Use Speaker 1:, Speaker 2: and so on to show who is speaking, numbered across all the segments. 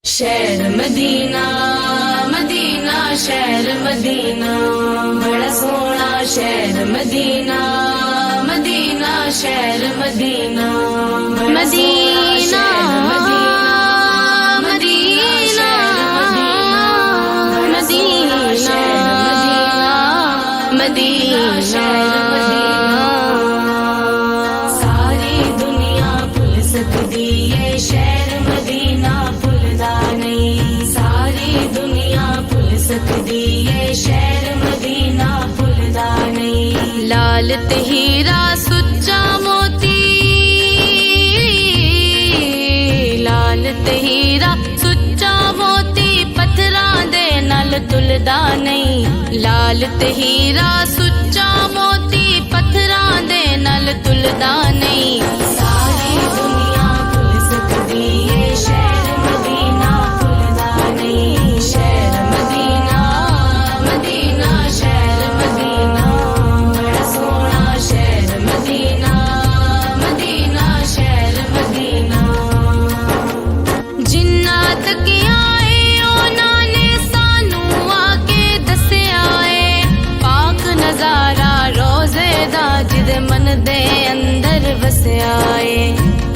Speaker 1: शहर Medina Medina शहर Medina बड़ा सोहना शहर मदीना मदीना शहर Medina Medina Medina Medina Medina सारी दुनिया भुल सकदी है शहर मदीना भुलदा नहीं। सारी दुनिया भुल सकदी है शहर मदीना भुलदा नहीं। लाल ते हीरा सुच्चा मोती लाल ते हीरा सुच्चा मोती पत्थरां दे नाल तुलदा नहीं। लाल ते हीरा सुच्चा मोती पत्थरां दे नाल तुलदा नहीं। सारी दुनिया भुल सकदी है शहर मदीना भुलदा नहीं। शहर मदीना मदीना शहर मदीना बड़ा सोहना शहर मदीना मदीना शहर मदीना। जिन्ना तकिया उन्हां ने सानू आके दस्सिया है पाक नजारा रोजे दा जिदे मन दे अंदर वसिया है।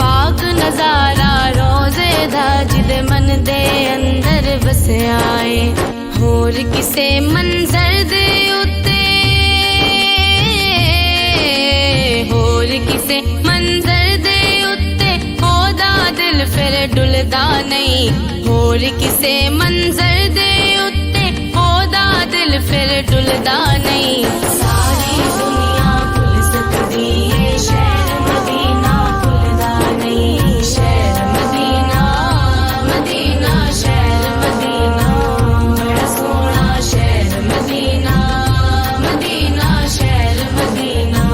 Speaker 1: पाक नजारा रोजे दा जिदे मन दे अंदर वसिया है। होर किसे मंजर दे उत्ते होर किसे मंजर दे उत्ते ओदा दिल फिर डुलदा नहीं। होर किसे मंजर दे उत्ते ओदा दिल फिर डुलदा नहीं। सारी दुनिया भुल सकदी है शहर मदीना भुलदा नहीं। शहर मदीना मदीना शहर मदीना बड़ा सोहना शहर मदीना मदीना शहर मदीना।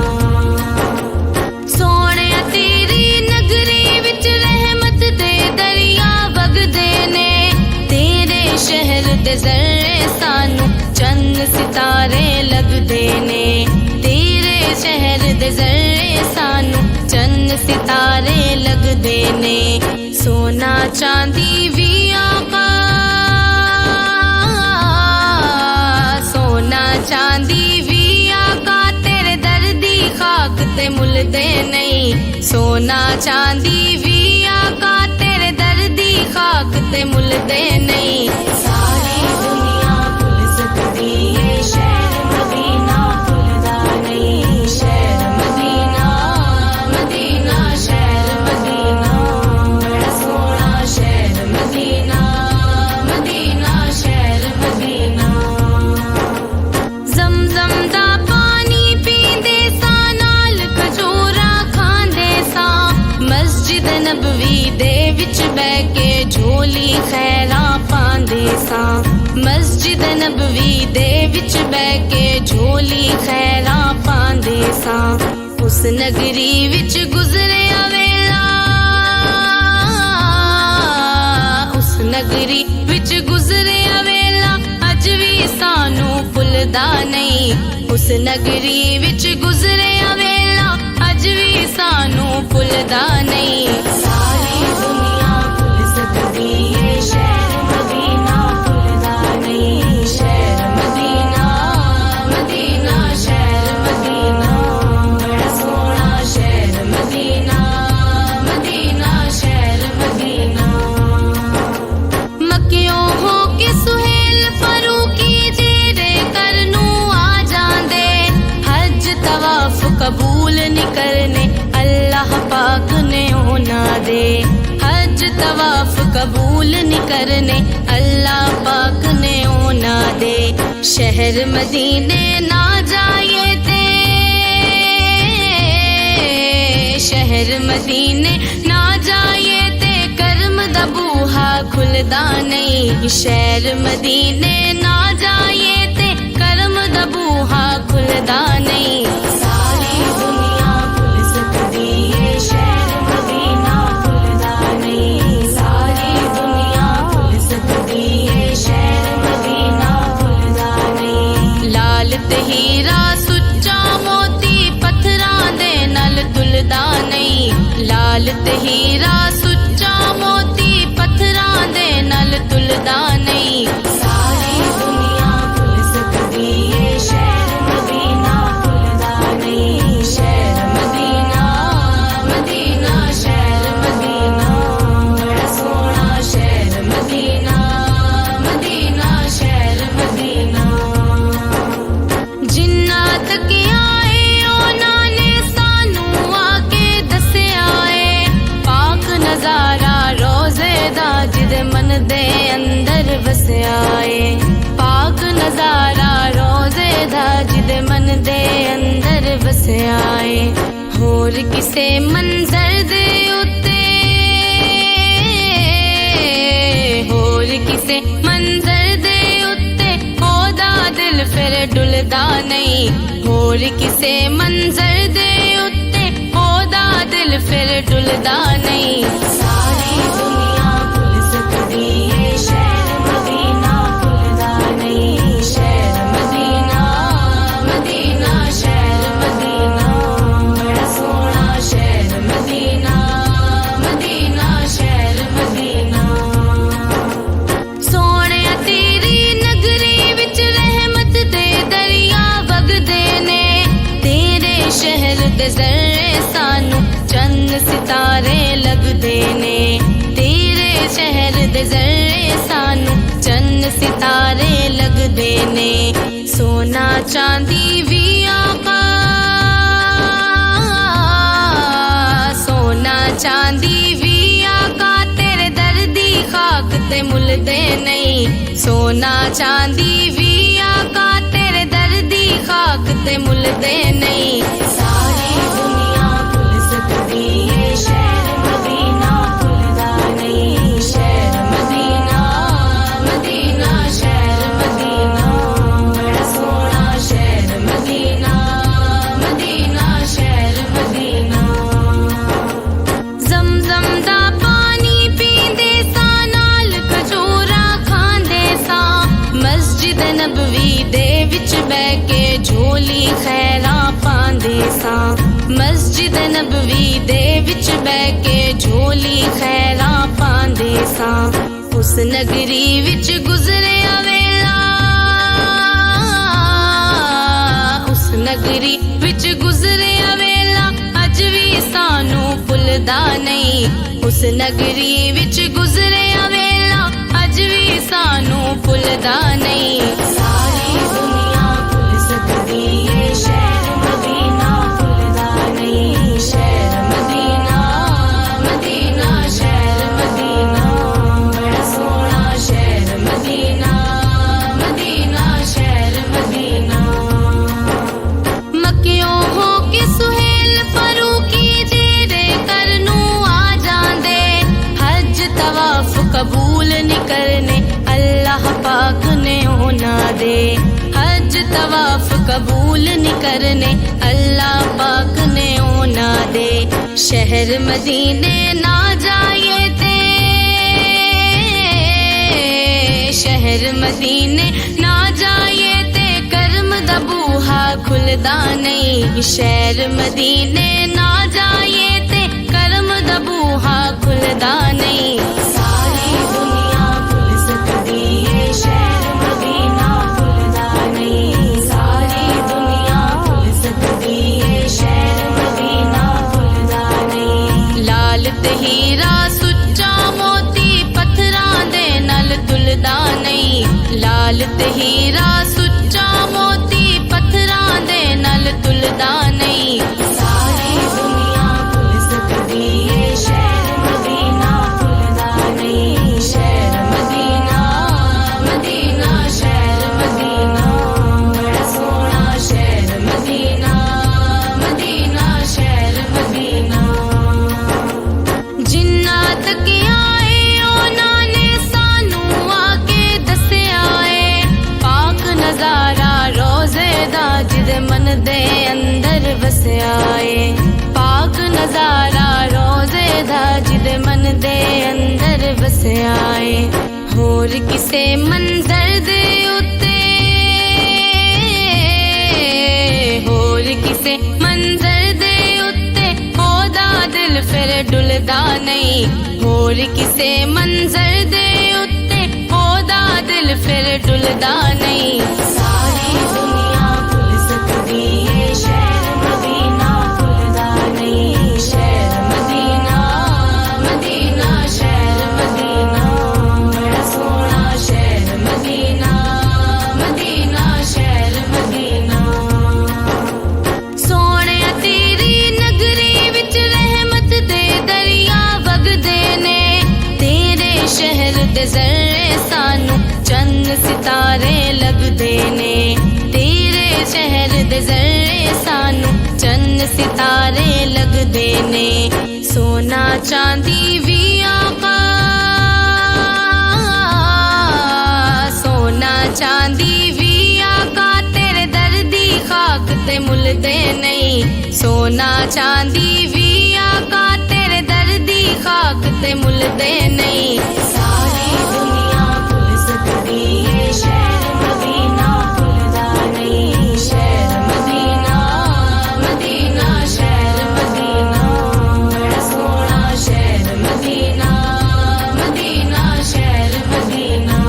Speaker 1: सोहणे तेरी नगरी विच रहमत दे दरिया वगदे ने। तेरे शहर दे जर्रे सानू चंद सितारे लगदे ने। तेरे शहर दे जर्रे सानू चंद सितारे लगदे ने। सोना चांदी भी आका सोना चांदी भी आका तेरे दर्दी खाक ते मुलदे नहीं। सोना चांदी भी आका तेरे दर्दी खाक ते मुलदे नहीं। सारी दुनिया भुल सकदी है शहर मदीना भुलदा नहीं। शहर मदीना मदीना शहर मदीना बड़ा सोहना शहर मदीना मदीना शहर मदीना। जमजम दा पानी पींदे सा नाल खजूरा खांदे सा। मस्जिद नबवी दे विच बैठ के झोली खैरा पांदे सा। मस्जिद नबवी दे विच बैठ के झोली खैरा पांदे सा। उस नगरी विच गुजरिया वेला उस नगरी विच गुजरिया वेला अज भी सानू भुलदा नहीं। उस नगरी विच गुजरिया वेला अज भी सानू भुलदा नहीं। सारी दुनिया भुल सकदी है शहर मदीना भुलदा नहीं। शहर मदीना मदीना शहर मदीना बड़ा सोहना शहर मदीना मदीना शहर मदीना। मक्कियों हो के सुहेल फरूकी जेरे करनू आ जांदे। हज तवाफ कबूल नहीं करने अल्लाह पाक ने होना दे। हज तवाफ कबूल नहीं करने अल्लाह पाक ने होना दे। शहर मदीने ना जाए ते शहर मदीने ना जाए ते कर्म दा बूहा खुलदा नहीं। शहर मदीने ना जाए ते कर्म दा बूहा खुलदा नहीं। सारी दुनिया भुल सकदी है शहर मदीना भुलदा नहीं। सारी दुनिया भुल सकदी है शहर मदीना भुलदा नहीं। लाल ते हीरा सुच्चा मोती पत्थरां दे नाल तुलदा नहीं। लाल ते हीरा सुच्चा मोती पत्थरां दे नाल वसिया ਏ पाक नजारा रोज़े दा जिदे मन दे अंदर वसिया ਏ होर किसे मंजर दे उत्ते होर किसे मंजर दे उत्ते ओदा दिल फिर डुलदा नहीं होर किसे मंजर दे उत्ते ओदा दिल फिर डुलदा नहीं सारी दुनिया भुल सकदी है शहर मदीना भुलदा नहीं शहर मदीना मदीना शहर मदीना बड़ा सोहना शहर मदीना मदीना शहर मदीना सोहणिया तेरी नगरी विच रहमत दे दरिया वगदे ने तेरे शहर दे जर्रे सानू चंद सितारे लगदे ने तेरे शहर दे जर्रे सानू चंद सितारे लगदे ने सोना चांदी भी आका सोना चांदी भी आका तेरे दर्दी खाक ते मुलदे नहीं सोना चांदी भी आका तेरे दर्दी खाक ते मुलदे नहीं सारी दुनिया भुल सकदी है शहर मदीना भुलदा नहीं शहर मदीना मदीना शहर मदीना बड़ा सोहना शहर मदीना मदीना शहर मदीना ज़मज़म दा पानी पींदे सा नाल खजूरा खांदे सा मस्जिद नबवी दे विच बैठ के झोली खैरा पांदे सा मस्जिद नबवी दे विच बैठ के झोली खैरा पांदे सा उस नगरी विच गुजरे वेला उस नगरी विच गुजरे वेला अज भी सानू भुलदा नहीं उस नगरी विच गुजरे वेला अज भी सानू भुलदा नहीं सारी दुनिया भुल सकदी है शहर मदीना भुलदा नहीं शहर मदीना मदीना शहर मदीना बड़ा सोहना शहर मदीना मदीना शहर मदीना मक्कियों हो के सुहेल फरूकी जेरे करनू आ जांदे हज तवाफ कबूल नहीं करने अल्लाह पाक ने होना दे हज तवाफ कबूल नहीं करने अल्लाह पाक ने होना दे शहर मदीने ना जाए ते शहर मदीने ना जाए ते करम दा बूहा खुलदा नहीं शहर मदीने ना जाए ते करम दा बूहा खुलदा नहीं सारी दुनिया भुल सकदी है शहर मदीना भुलदा नहीं सारी दुनिया भुल सकदी है शहर मदीना भुलदा नहीं लाल ते हीरा सुच्चा मोती पत्थरां दे नाल तुलदा नहीं लाल ते हीरा सुच्चा मोती पत्थरां दे नाल तुलदा नहीं सारी दुनिया भुल सकदी है शहर मदीना भुलदा नहीं शहर मदीना मदीना शहर मदीना बड़ा सोहना शहर मदीना मदीना शहर मदीना जिन्ना तक आए उन्हां ने सानू आके दस्सिया ए पाक नजारा रोज़े दा जिदे मन दे अंदर वसिया ए पाक नजारा रोज़े दा जिदे मन दे अंदर वसिया ए होर किसे मंजर दे उत्ते होर किसे मंजर दे उत्ते ओदा दिल फिर डुलदा नहीं होर किसे मंजर दे उत्ते ओदा दिल फिर डुलदा नहीं सारी दुनिया भुल सकदी है शहर मदीना भुलदा नहीं शहर मदीना मदीना शहर मदीना बड़ा सोहना शहर मदीना मदीना शहर मदीना सोहणिया तेरी नगरी विच रहमत दे दरिया वगदे ने तेरे शहर दे जर्रे सानू चन्न सितारे लगदे ने। तेरे शहर दे ज़र्रे सानू चन्न सितारे लगदे ने। सोना चांदी भी आका, सोना चांदी भी आका तेरे दर दी खाक ते मुलदे नहीं। सोना चांदी भी आका तेरे दर दी खाक ते मुलदे नहीं। सारी दुनिया भुल सकदी है शहर मदीना भुलदा नहीं। शहर मदीना, मदीना शहर मदीना बड़ा सोहना शहर मदीना, मदीना शहर मदीना।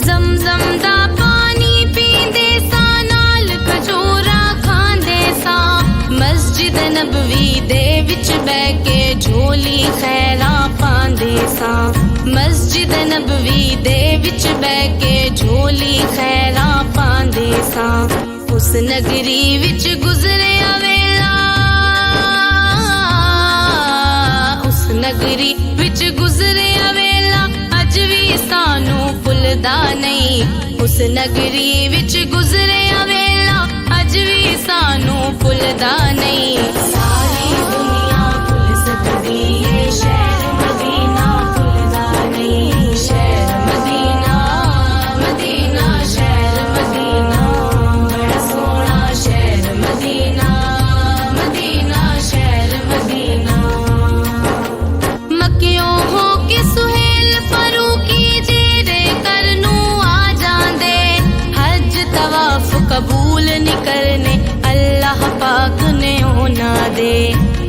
Speaker 1: ज़मज़म दा पानी पींदे सा नाल खजूरा खांदे सा। मस्जिद नबवी दे विच बैठ के झोली खैरा पांदे सा। मस्जिद नबवी दे विच बैठ के झोली खैरा पांदे सा। उस नगरी विच गुजरे वेला, उस नगरी विच गुजरे वेला अज भी सानू भुलदा नहीं। उस नगरी विच गुजरे वेला अज भी सानू भुलदा नहीं। सारी दुनिया भुल सकदी है शहर मदीना भुलदा नहीं। शहर मदीना, मदीना शहर मदीना बड़ा सोहना शहर मदीना, मदीना शहर मदीना। मक्कियों हो के सुहेल फरूकी जेरे करनू आ जांदे। हज तवाफ कबूल नहीं करने अल्लाह पाक ने होना दे।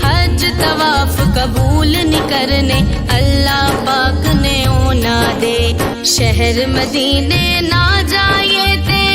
Speaker 1: हज तवाफ कबूल नहीं करने अल्लाह पाक ने होना दे। शहर मदीने ना जाए ते,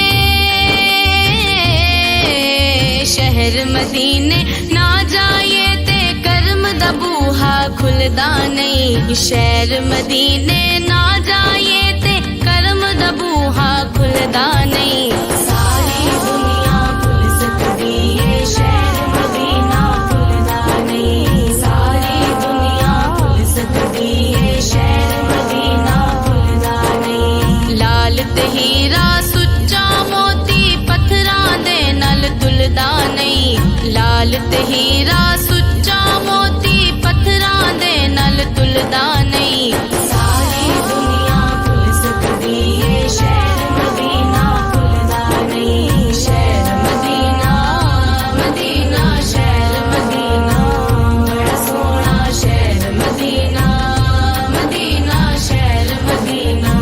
Speaker 1: शहर मदीने ना जाए ते करम दा बूहा खुलदा नहीं। शहर मदीने ना जाए ते करम दा बूहा खुलदा नहीं। सारी दुनिया भुल सकदी है शहर मदीना भुलदा नहीं। सारी दुनिया भुल सकदी है शहर मदीना भुलदा नहीं। लाल ते हीरा सुच्चा मोती पत्थरां दे नाल तुलदा नहीं। लाल ते हीरा सुच्चा मोती पत्थरां दे नाल तुलदा नहीं। सारी दुनिया भुल सकदी है शहर मदीना भुलदा नहीं। शहर मदीना, मदीना शहर मदीना बड़ा सोहना शहर मदीना, मदीना शहर मदीना।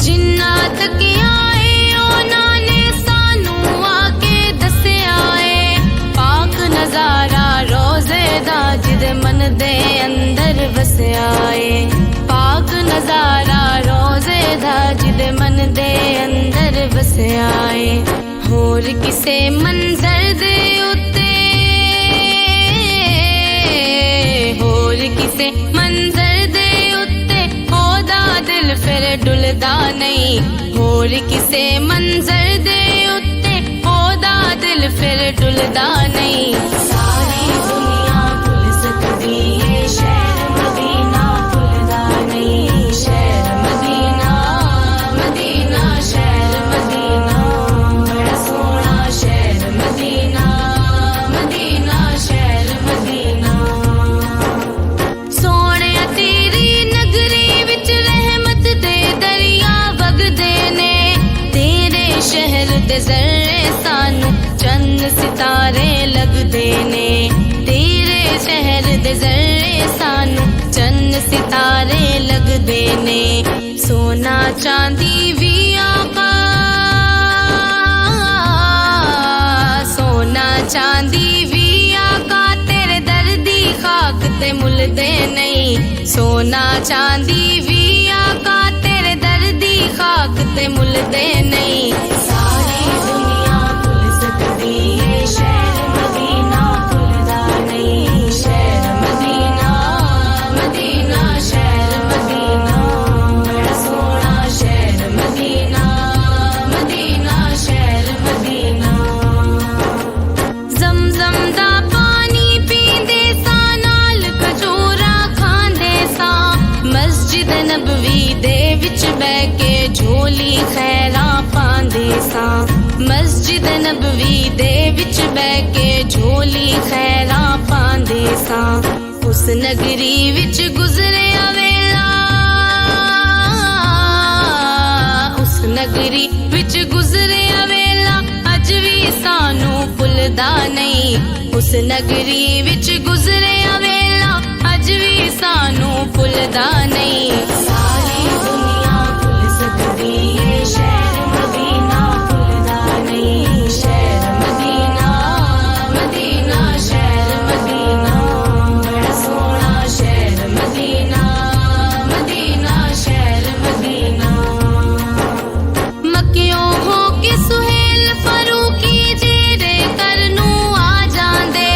Speaker 1: जिन्ना तक आए उन्हां ने सानू आके दस्सिया ऐ पाक नजारा रोज़े दा जिदे मन दे अंदर वसिया ऐ। पाक नजारा रोज़े दा जिदे मन दे अंदर वसिया ऐ। होर किसे मंजर दे उत्ते, होर किसे मंजर दे उत्ते ओदा दिल फिर डुलदा नहीं। होर किसे मंजर दे उत्ते ओदा दिल फिर डुलदा नहीं। सारी दुनिया भुल सकदी है शहर मदीना भुलदा नहीं। शहर मदीना, मदीना शहर मदीना बड़ा सोहना शहर मदीना, मदीना शहर मदीना। सोहणे तेरी नगरी विच रहमत दे दरिया वगदे ने। तेरे शहर दे ज़र्रे सानू चन्न सितारे लगदे ने। तेरे शहर दे ज़र्रे सानू चन्न सितारे लगदे ने। सोना चांदी भी आका, सोना चांदी भी आका तेरे दर दी खाक ते मुलदे नहीं। सोना चांदी भी आका तेरे दर दी खाक ते मुलदे नहीं। सारी दुनिया भुल सकदी है शहर मदीना भुलदा नहीं। शहर मदीना, मदीना शहर मदीना बड़ा सोहना शहर मदीना, मदीना शहर मदीना। ज़मज़म दा पानी पींदे सा नाल खजूरा खांदे सा। मस्जिद नबवी दे विच बह के झोली खैरा पांदे सां मस्जिद नबवी दे विच बह के झोली खैरा पांदे सां उस नगरी विच गुजरिया वेला उस नगरी विच गुजरिया वेला अज भी सानू भुलदा नहीं उस नगरी विच गुजरिया वेला अज भी सानू भुलदा नहीं सारी दुनिया भुल सकदी है शहर मदीना भुलदा नहीं शहर मदीना मदीना शहर मदीना बड़ा सोहना शहर मदीना मदीना शहर मदीना मक्कियों हो के सुहेल फरूकी जेरे करनू आ जांदे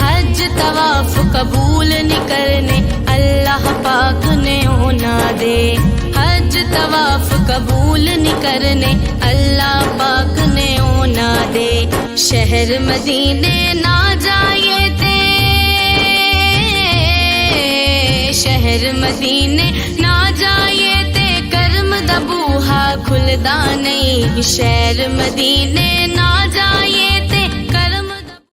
Speaker 1: हज तवाफ कबूल नहीं करने अल्लाह पाक ने होना दे हज तवाफ कबूल नहीं करने अल्लाह पाक ने होना दे शहर मदीने ना जाए ते शहर मदीने ना जाए ते कर्म दा बूहा खुलदा नहीं शहर मदीने ना जाए